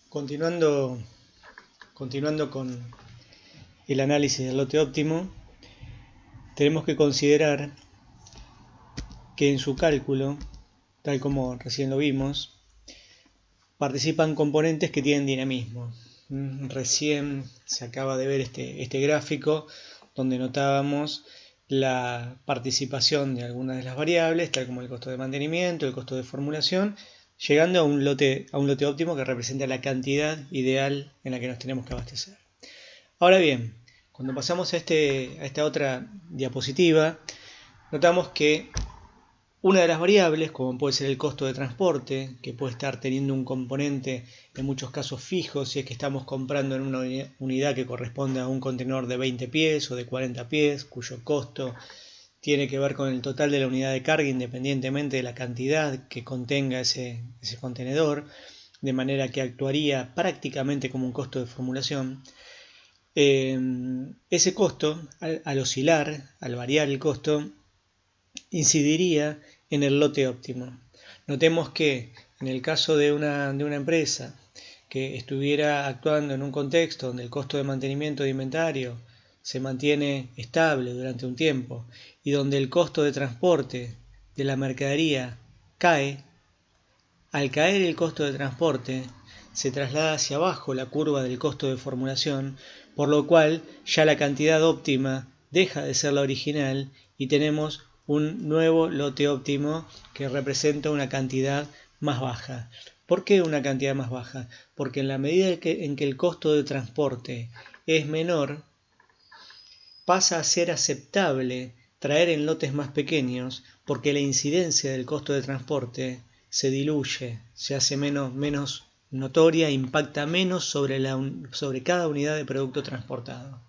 Continuando, continuando con el análisis del lote óptimo, tenemos que considerar que en su cálculo, tal como recién lo vimos, participan componentes que tienen dinamismo. Recién se acaba de ver este gráfico donde notábamos la participación de algunas de las variables, tal como el costo de mantenimiento, el costo de formulación, llegando a un lote óptimo que representa la cantidad ideal en la que nos tenemos que abastecer. Ahora bien, cuando pasamos a esta otra diapositiva, notamos que una de las variables, como puede ser el costo de transporte, que puede estar teniendo un componente en muchos casos fijo, si es que estamos comprando en una unidad que corresponde a un contenedor de 20 pies o de 40 pies, cuyo costo tiene que ver con el total de la unidad de carga independientemente de la cantidad que contenga ese contenedor, de manera que actuaría prácticamente como un costo de formulación. Ese costo, al oscilar, al variar el costo, incidiría en el lote óptimo. Notemos que en el caso de una empresa que estuviera actuando en un contexto donde el costo de mantenimiento de inventario se mantiene estable durante un tiempo y donde el costo de transporte de la mercadería cae, al caer el costo de transporte se traslada hacia abajo la curva del costo de formulación, por lo cual ya la cantidad óptima deja de ser la original y tenemos un nuevo lote óptimo que representa una cantidad más baja. ¿Por qué una cantidad más baja? Porque en la medida en que el costo de transporte es menor, pasa a ser aceptable traer en lotes más pequeños porque la incidencia del costo de transporte se diluye, se hace menos notoria, impacta menos sobre cada unidad de producto transportado.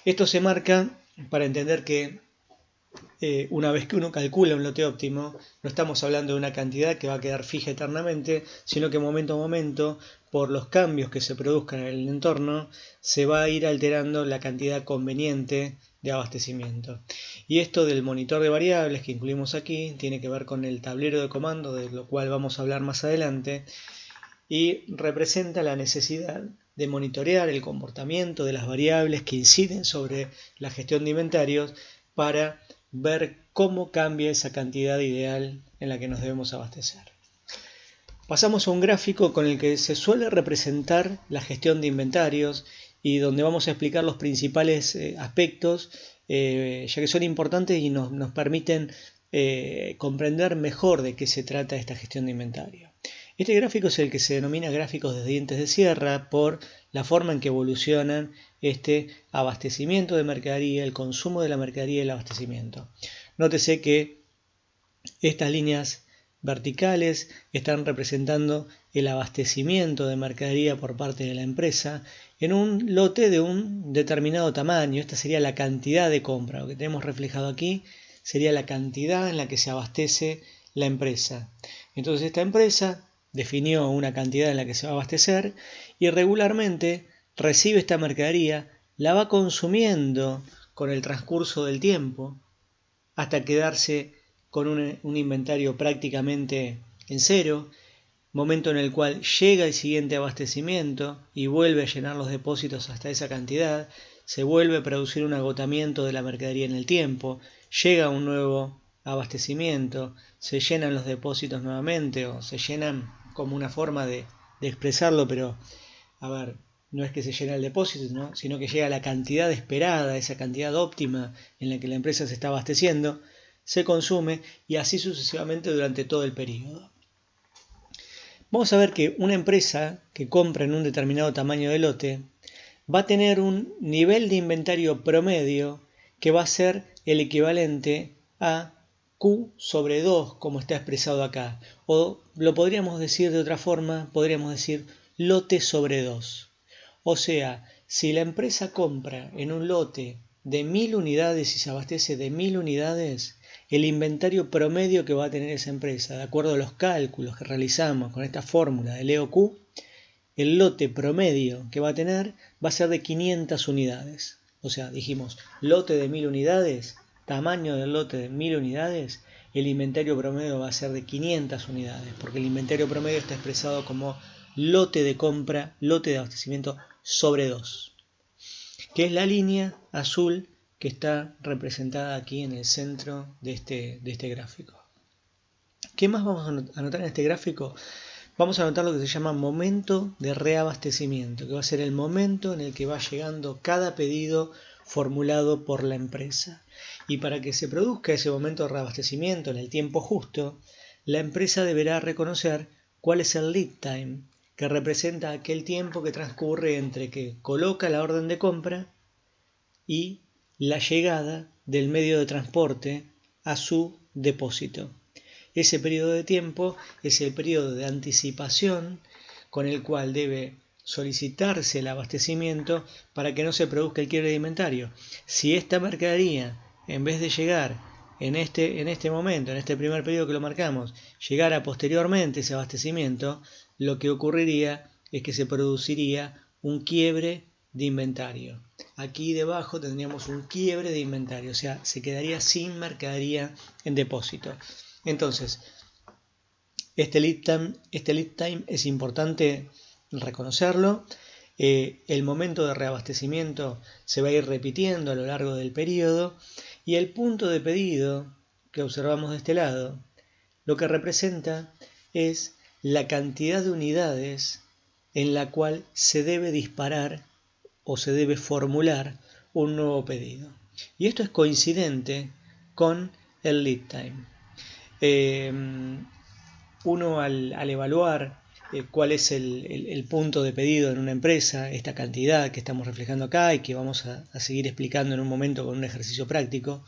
Esto se marca para entender que una vez que uno calcula un lote óptimo, no estamos hablando de una cantidad que va a quedar fija eternamente, sino que momento a momento, por los cambios que se produzcan en el entorno, se va a ir alterando la cantidad conveniente de abastecimiento. Y esto del monitor de variables que incluimos aquí tiene que ver con el tablero de comando, de lo cual vamos a hablar más adelante, y representa la necesidad de monitorear el comportamiento de las variables que inciden sobre la gestión de inventarios para ver cómo cambia esa cantidad ideal en la que nos debemos abastecer. Pasamos a un gráfico con el que se suele representar la gestión de inventarios y donde vamos a explicar los principales aspectos, ya que son importantes y nos permiten comprender mejor de qué se trata esta gestión de inventario. Este gráfico es el que se denomina gráficos de dientes de sierra por la forma en que evolucionan este abastecimiento de mercadería, el consumo de la mercadería y el abastecimiento. Nótese que estas líneas verticales están representando el abastecimiento de mercadería por parte de la empresa en un lote de un determinado tamaño. Esta sería la cantidad de compra. Lo que tenemos reflejado aquí sería la cantidad en la que se abastece la empresa. Entonces esta empresa definió una cantidad en la que se va a abastecer y regularmente recibe esta mercadería, la va consumiendo con el transcurso del tiempo hasta quedarse con un inventario prácticamente en cero, momento en el cual llega el siguiente abastecimiento y vuelve a llenar los depósitos hasta esa cantidad, se vuelve a producir un agotamiento de la mercadería en el tiempo, llega un nuevo abastecimiento, se llenan los depósitos nuevamente o se llenan como una forma de expresarlo, pero a ver, no es que se llena el depósito, ¿no? Sino que llega la cantidad esperada, esa cantidad óptima en la que la empresa se está abasteciendo, se consume y así sucesivamente durante todo el periodo. Vamos a ver que una empresa que compra en un determinado tamaño de lote va a tener un nivel de inventario promedio que va a ser el equivalente a Q sobre 2, como está expresado acá. O lo podríamos decir de otra forma, podríamos decir lote sobre 2. O sea, si la empresa compra en un lote de 1000 unidades y se abastece de 1000 unidades, el inventario promedio que va a tener esa empresa, de acuerdo a los cálculos que realizamos con esta fórmula del EOQ, el lote promedio que va a tener va a ser de 500 unidades. O sea, dijimos, lote de 1000 unidades, tamaño del lote de 1000 unidades, el inventario promedio va a ser de 500 unidades, porque el inventario promedio está expresado como lote de compra, lote de abastecimiento sobre 2, que es la línea azul que está representada aquí en el centro de este gráfico. ¿Qué más vamos a anotar en este gráfico? Vamos a anotar lo que se llama momento de reabastecimiento, que va a ser el momento en el que va llegando cada pedido formulado por la empresa. Y para que se produzca ese momento de reabastecimiento en el tiempo justo, la empresa deberá reconocer cuál es el lead time, que representa aquel tiempo que transcurre entre que coloca la orden de compra y la llegada del medio de transporte a su depósito. Ese periodo de tiempo es el periodo de anticipación con el cual debe solicitarse el abastecimiento para que no se produzca el quiebre de inventario. Si esta mercadería, en vez de llegar en este momento, en este primer periodo que lo marcamos, llegara posteriormente ese abastecimiento, lo que ocurriría es que se produciría un quiebre de inventario. Aquí debajo tendríamos un quiebre de inventario, o sea, se quedaría sin mercadería en depósito. Entonces, este lead time es importante reconocerlo. El momento de reabastecimiento se va a ir repitiendo a lo largo del periodo y el punto de pedido que observamos de este lado lo que representa es la cantidad de unidades en la cual se debe disparar o se debe formular un nuevo pedido. Y esto es coincidente con el lead time. Uno al evaluar cuál es el punto de pedido en una empresa, esta cantidad que estamos reflejando acá y que vamos a seguir explicando en un momento con un ejercicio práctico,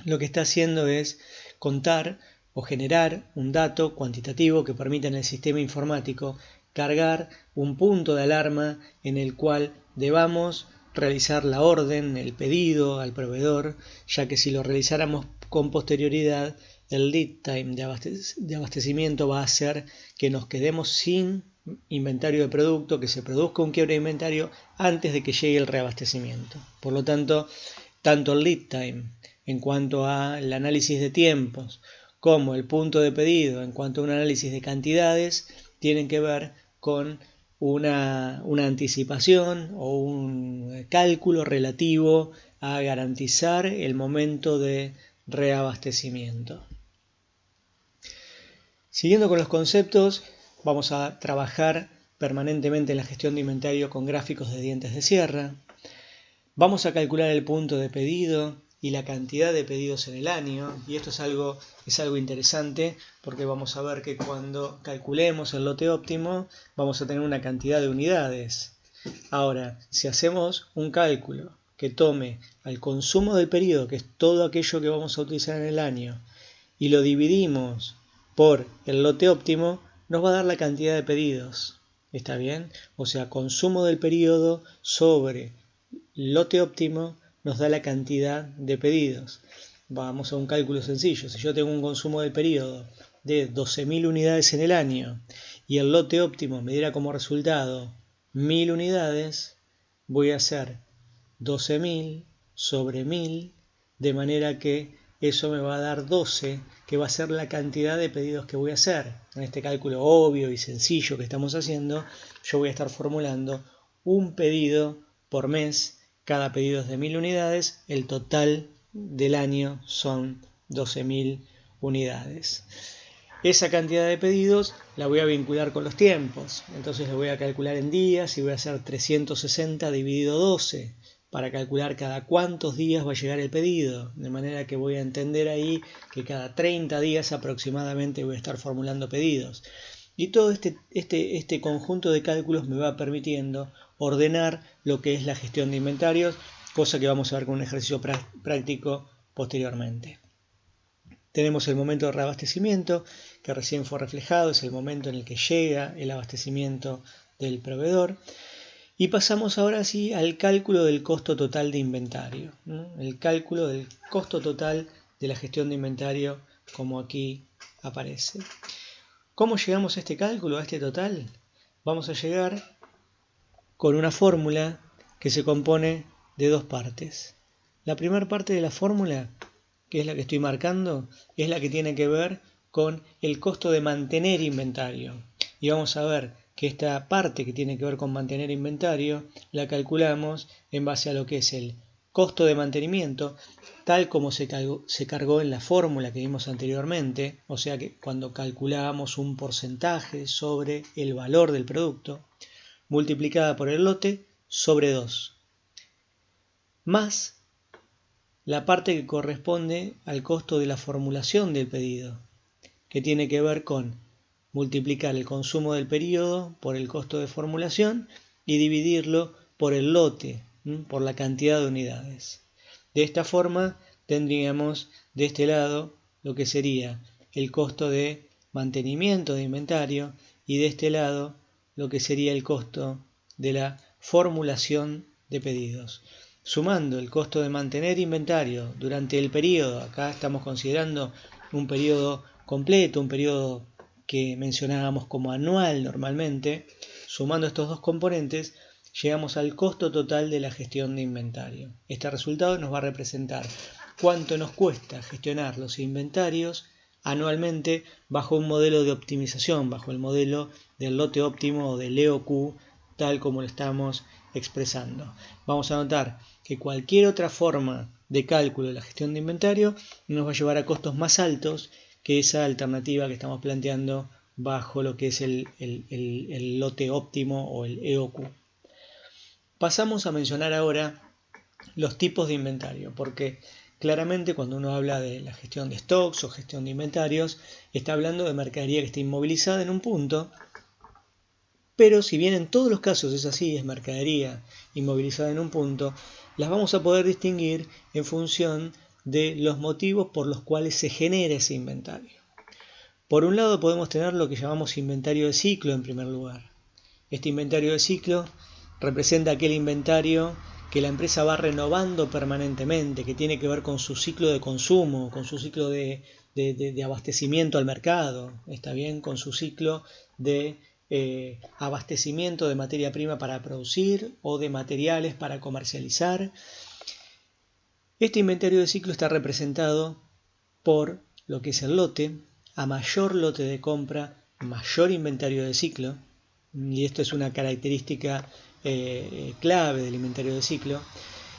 lo que está haciendo es contar o generar un dato cuantitativo que permita en el sistema informático cargar un punto de alarma en el cual debamos realizar la orden, el pedido al proveedor, ya que si lo realizáramos con posterioridad, el lead time de abastecimiento va a hacer que nos quedemos sin inventario de producto, que se produzca un quiebre de inventario antes de que llegue el reabastecimiento. Por lo tanto el lead time en cuanto al análisis de tiempos como el punto de pedido en cuanto a un análisis de cantidades tienen que ver con una anticipación o un cálculo relativo a garantizar el momento de reabastecimiento. Siguiendo con los conceptos, vamos a trabajar permanentemente en la gestión de inventario con gráficos de dientes de sierra. Vamos a calcular el punto de pedido y la cantidad de pedidos en el año, y esto es algo interesante porque vamos a ver que cuando calculemos el lote óptimo vamos a tener una cantidad de unidades. Ahora, si hacemos un cálculo que tome al consumo del periodo, que es todo aquello que vamos a utilizar en el año, y lo dividimos por el lote óptimo, nos va a dar la cantidad de pedidos. ¿Está bien? O sea, consumo del periodo sobre lote óptimo nos da la cantidad de pedidos. Vamos a un cálculo sencillo. Si yo tengo un consumo del periodo de 12.000 unidades en el año y el lote óptimo me diera como resultado 1.000 unidades, voy a hacer 12.000 sobre 1.000, de manera que eso me va a dar 12, que va a ser la cantidad de pedidos que voy a hacer. En este cálculo obvio y sencillo que estamos haciendo, yo voy a estar formulando un pedido por mes. Cada pedido es de 1.000 unidades, el total del año son 12.000 unidades. Esa cantidad de pedidos la voy a vincular con los tiempos, entonces lo voy a calcular en días y voy a hacer 360 dividido 12 para calcular cada cuántos días va a llegar el pedido, de manera que voy a entender ahí que cada 30 días aproximadamente voy a estar formulando pedidos. Y todo este conjunto de cálculos me va permitiendo ordenar lo que es la gestión de inventarios, cosa que vamos a ver con un ejercicio práctico posteriormente. Tenemos el momento de reabastecimiento, que recién fue reflejado, es el momento en el que llega el abastecimiento del proveedor. Y pasamos ahora sí al cálculo del costo total de inventario, ¿no? El cálculo del costo total de la gestión de inventario, como aquí aparece. ¿Cómo llegamos a este cálculo, a este total? Vamos a llegar con una fórmula que se compone de dos partes. La primera parte de la fórmula, que es la que estoy marcando, es la que tiene que ver con el costo de mantener inventario. Y vamos a ver que esta parte que tiene que ver con mantener inventario la calculamos en base a lo que es el costo de mantenimiento, tal como se cargó en la fórmula que vimos anteriormente, o sea que cuando calculábamos un porcentaje sobre el valor del producto, multiplicada por el lote sobre 2, más la parte que corresponde al costo de la formulación del pedido, que tiene que ver con multiplicar el consumo del periodo por el costo de formulación y dividirlo por el lote, por la cantidad de unidades. De esta forma tendríamos de este lado lo que sería el costo de mantenimiento de inventario y de este lado lo que sería el costo de la formulación de pedidos. Sumando el costo de mantener inventario durante el periodo, acá estamos considerando un periodo completo, un periodo que mencionábamos como anual normalmente, sumando estos dos componentes, llegamos al costo total de la gestión de inventario. Este resultado nos va a representar cuánto nos cuesta gestionar los inventarios anualmente bajo un modelo de optimización, bajo el modelo del lote óptimo o del EOQ, tal como lo estamos expresando. Vamos a notar que cualquier otra forma de cálculo de la gestión de inventario nos va a llevar a costos más altos que esa alternativa que estamos planteando bajo lo que es el lote óptimo o el EOQ. Pasamos a mencionar ahora los tipos de inventario, porque claramente cuando uno habla de la gestión de stocks o gestión de inventarios, está hablando de mercadería que está inmovilizada en un punto, pero si bien en todos los casos es así, es mercadería inmovilizada en un punto, las vamos a poder distinguir en función de los motivos por los cuales se genera ese inventario. Por un lado podemos tener lo que llamamos inventario de ciclo en primer lugar. Este inventario de ciclo representa aquel inventario que la empresa va renovando permanentemente, que tiene que ver con su ciclo de consumo, con su ciclo de abastecimiento al mercado, está bien, con su ciclo de abastecimiento de materia prima para producir o de materiales para comercializar. Este inventario de ciclo está representado por lo que es el lote. A mayor lote de compra, mayor inventario de ciclo, y esto es una característica clave del inventario de ciclo,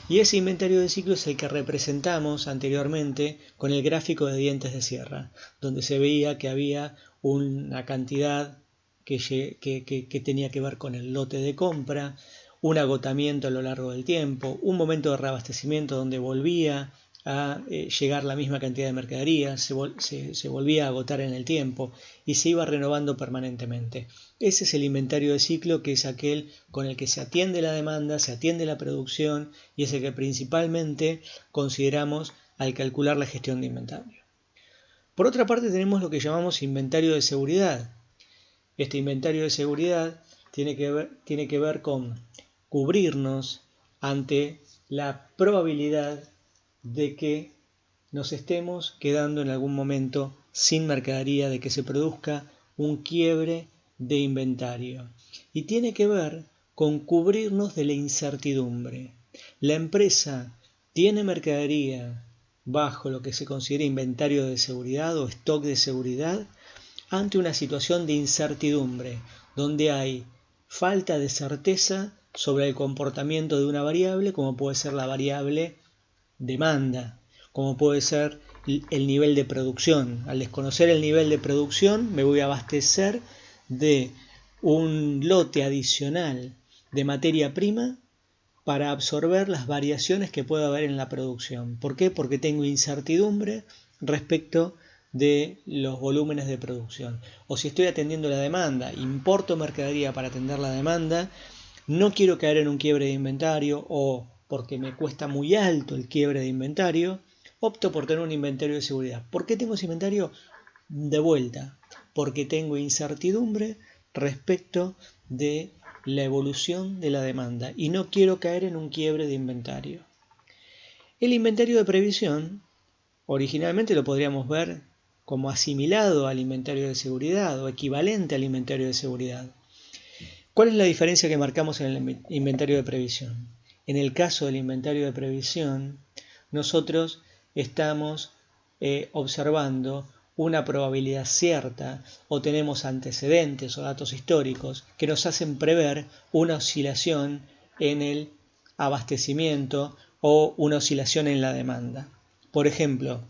y ese inventario de ciclo es el que representamos anteriormente con el gráfico de dientes de sierra, donde se veía que había una cantidad que tenía que ver con el lote de compra, un agotamiento a lo largo del tiempo, un momento de reabastecimiento donde volvía a llegar la misma cantidad de mercadería, se volvía a agotar en el tiempo y se iba renovando permanentemente. Ese es el inventario de ciclo, que es aquel con el que se atiende la demanda, se atiende la producción y es el que principalmente consideramos al calcular la gestión de inventario. Por otra parte tenemos lo que llamamos inventario de seguridad. Este inventario de seguridad tiene que ver con cubrirnos ante la probabilidad de que nos estemos quedando en algún momento sin mercadería, de que se produzca un quiebre de inventario. Y tiene que ver con cubrirnos de la incertidumbre. La empresa tiene mercadería bajo lo que se considera inventario de seguridad o stock de seguridad ante una situación de incertidumbre, donde hay falta de certeza sobre el comportamiento de una variable, como puede ser la variable demanda, como puede ser el nivel de producción. Al desconocer el nivel de producción, me voy a abastecer de un lote adicional de materia prima para absorber las variaciones que pueda haber en la producción. ¿Por qué? Porque tengo incertidumbre respecto de los volúmenes de producción. O si estoy atendiendo la demanda, importo mercadería para atender la demanda, no quiero caer en un quiebre de inventario, o porque me cuesta muy alto el quiebre de inventario, opto por tener un inventario de seguridad. ¿Por qué tengo ese inventario? De vuelta, porque tengo incertidumbre respecto de la evolución de la demanda y no quiero caer en un quiebre de inventario. El inventario de previsión, originalmente lo podríamos ver como asimilado al inventario de seguridad o equivalente al inventario de seguridad. ¿Cuál es la diferencia que marcamos en el inventario de previsión? En el caso del inventario de previsión, nosotros estamos observando una probabilidad cierta o tenemos antecedentes o datos históricos que nos hacen prever una oscilación en el abastecimiento o una oscilación en la demanda. Por ejemplo,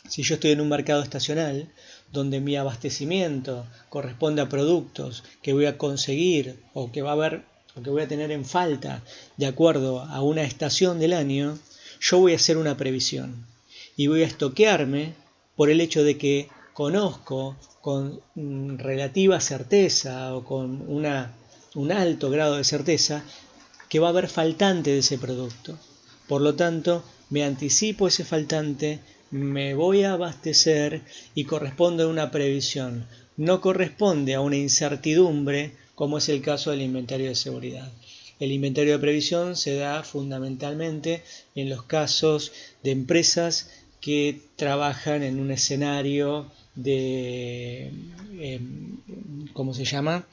si yo estoy en un mercado estacional donde mi abastecimiento corresponde a productos que voy a conseguir o que voy a tener en falta de acuerdo a una estación del año, yo voy a hacer una previsión y voy a estoquearme por el hecho de que conozco con relativa certeza o con un alto grado de certeza que va a haber faltante de ese producto. Por lo tanto, me anticipo ese faltante, me voy a abastecer y corresponde a una previsión. No corresponde a una incertidumbre como es el caso del inventario de seguridad. El inventario de previsión se da fundamentalmente en los casos de empresas que trabajan en un escenario de, ¿cómo se llama?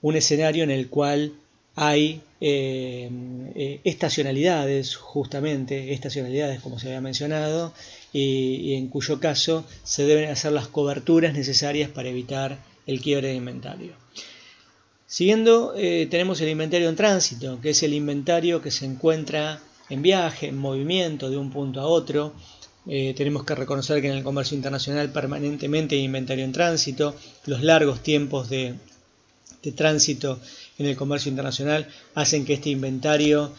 Un escenario en el cual hay estacionalidades, justamente, estacionalidades como se había mencionado, y en cuyo caso se deben hacer las coberturas necesarias para evitar el quiebre de inventario. Siguiendo, tenemos el inventario en tránsito, que es el inventario que se encuentra en viaje, en movimiento de un punto a otro. Tenemos que reconocer que en el comercio internacional permanentemente hay inventario en tránsito. Los largos tiempos de tránsito en el comercio internacional hacen que este inventario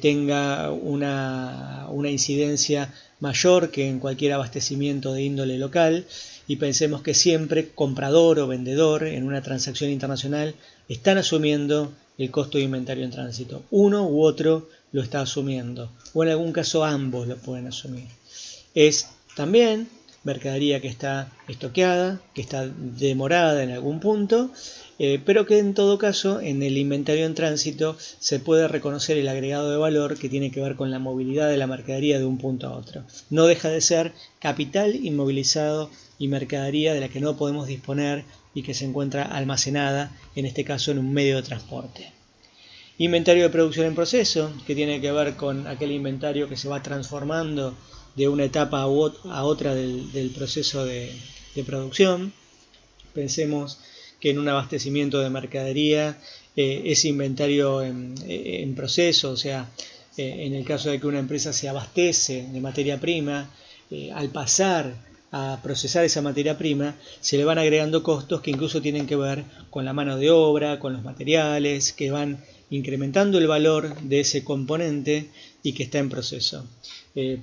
tenga una incidencia mayor que en cualquier abastecimiento de índole local, y pensemos que siempre comprador o vendedor en una transacción internacional están asumiendo el costo de inventario en tránsito. Uno u otro lo está asumiendo, o en algún caso ambos lo pueden asumir. Es también mercadería que está estoqueada, que está demorada en algún punto, pero que en todo caso en el inventario en tránsito se puede reconocer el agregado de valor que tiene que ver con la movilidad de la mercadería de un punto a otro. No deja de ser capital inmovilizado y mercadería de la que no podemos disponer y que se encuentra almacenada, en este caso en un medio de transporte. Inventario de producción en proceso, que tiene que ver con aquel inventario que se va transformando de una etapa a otra del proceso de producción. Pensemos que en un abastecimiento de mercadería ese inventario en proceso, o sea, en el caso de que una empresa se abastece de materia prima, al pasar a procesar esa materia prima, se le van agregando costos que incluso tienen que ver con la mano de obra, con los materiales, que van incrementando el valor de ese componente y que está en proceso.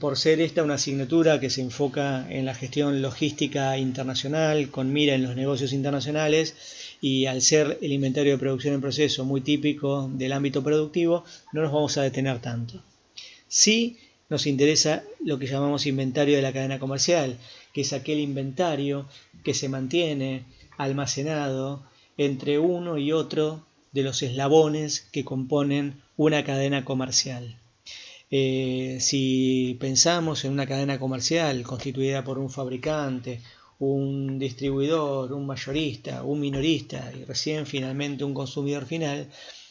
Por ser esta una asignatura que se enfoca en la gestión logística internacional, con mira en los negocios internacionales, y al ser el inventario de producción en proceso muy típico del ámbito productivo, no nos vamos a detener tanto. Sí nos interesa lo que llamamos inventario de la cadena comercial, que es aquel inventario que se mantiene almacenado entre uno y otro de los eslabones que componen una cadena comercial. Si pensamos en una cadena comercial constituida por un fabricante, un distribuidor, un mayorista, un minorista y recién finalmente un consumidor final,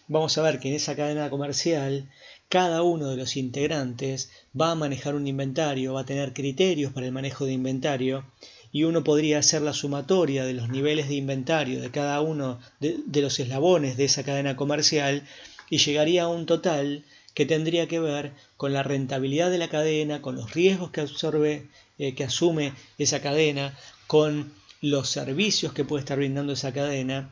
vamos a ver que en esa cadena comercial cada uno de los integrantes va a manejar un inventario, va a tener criterios para el manejo de inventario, y uno podría hacer la sumatoria de los niveles de inventario de cada uno de los eslabones de esa cadena comercial y llegaría a un total que tendría que ver con la rentabilidad de la cadena, con los riesgos que asume esa cadena, con los servicios que puede estar brindando esa cadena,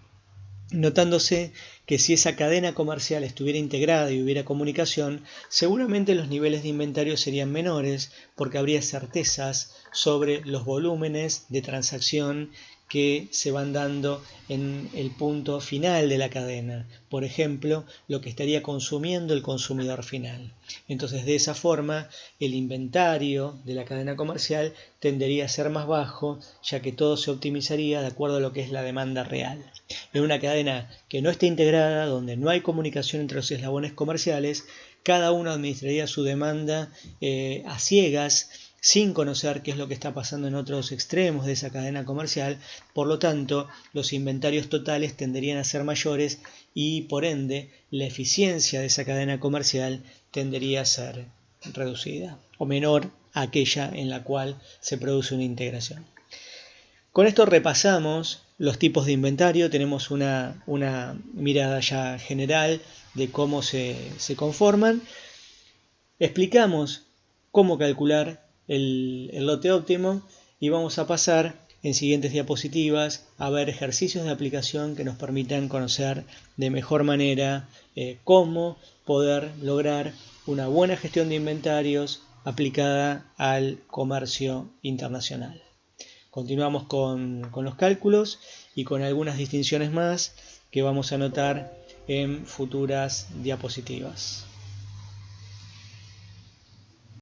notándose que si esa cadena comercial estuviera integrada y hubiera comunicación, seguramente los niveles de inventario serían menores porque habría certezas sobre los volúmenes de transacción que se van dando en el punto final de la cadena, por ejemplo, lo que estaría consumiendo el consumidor final. Entonces, de esa forma, el inventario de la cadena comercial tendería a ser más bajo, ya que todo se optimizaría de acuerdo a lo que es la demanda real. En una cadena que no esté integrada, donde no hay comunicación entre los eslabones comerciales, cada uno administraría su demanda a ciegas, sin conocer qué es lo que está pasando en otros extremos de esa cadena comercial. Por lo tanto, los inventarios totales tenderían a ser mayores y, por ende, la eficiencia de esa cadena comercial tendería a ser reducida o menor aquella en la cual se produce una integración. Con esto repasamos los tipos de inventario, tenemos una mirada ya general de cómo se conforman. Explicamos cómo calcular el lote óptimo y vamos a pasar en siguientes diapositivas a ver ejercicios de aplicación que nos permitan conocer de mejor manera cómo poder lograr una buena gestión de inventarios aplicada al comercio internacional. Continuamos con los cálculos y con algunas distinciones más que vamos a notar en futuras diapositivas.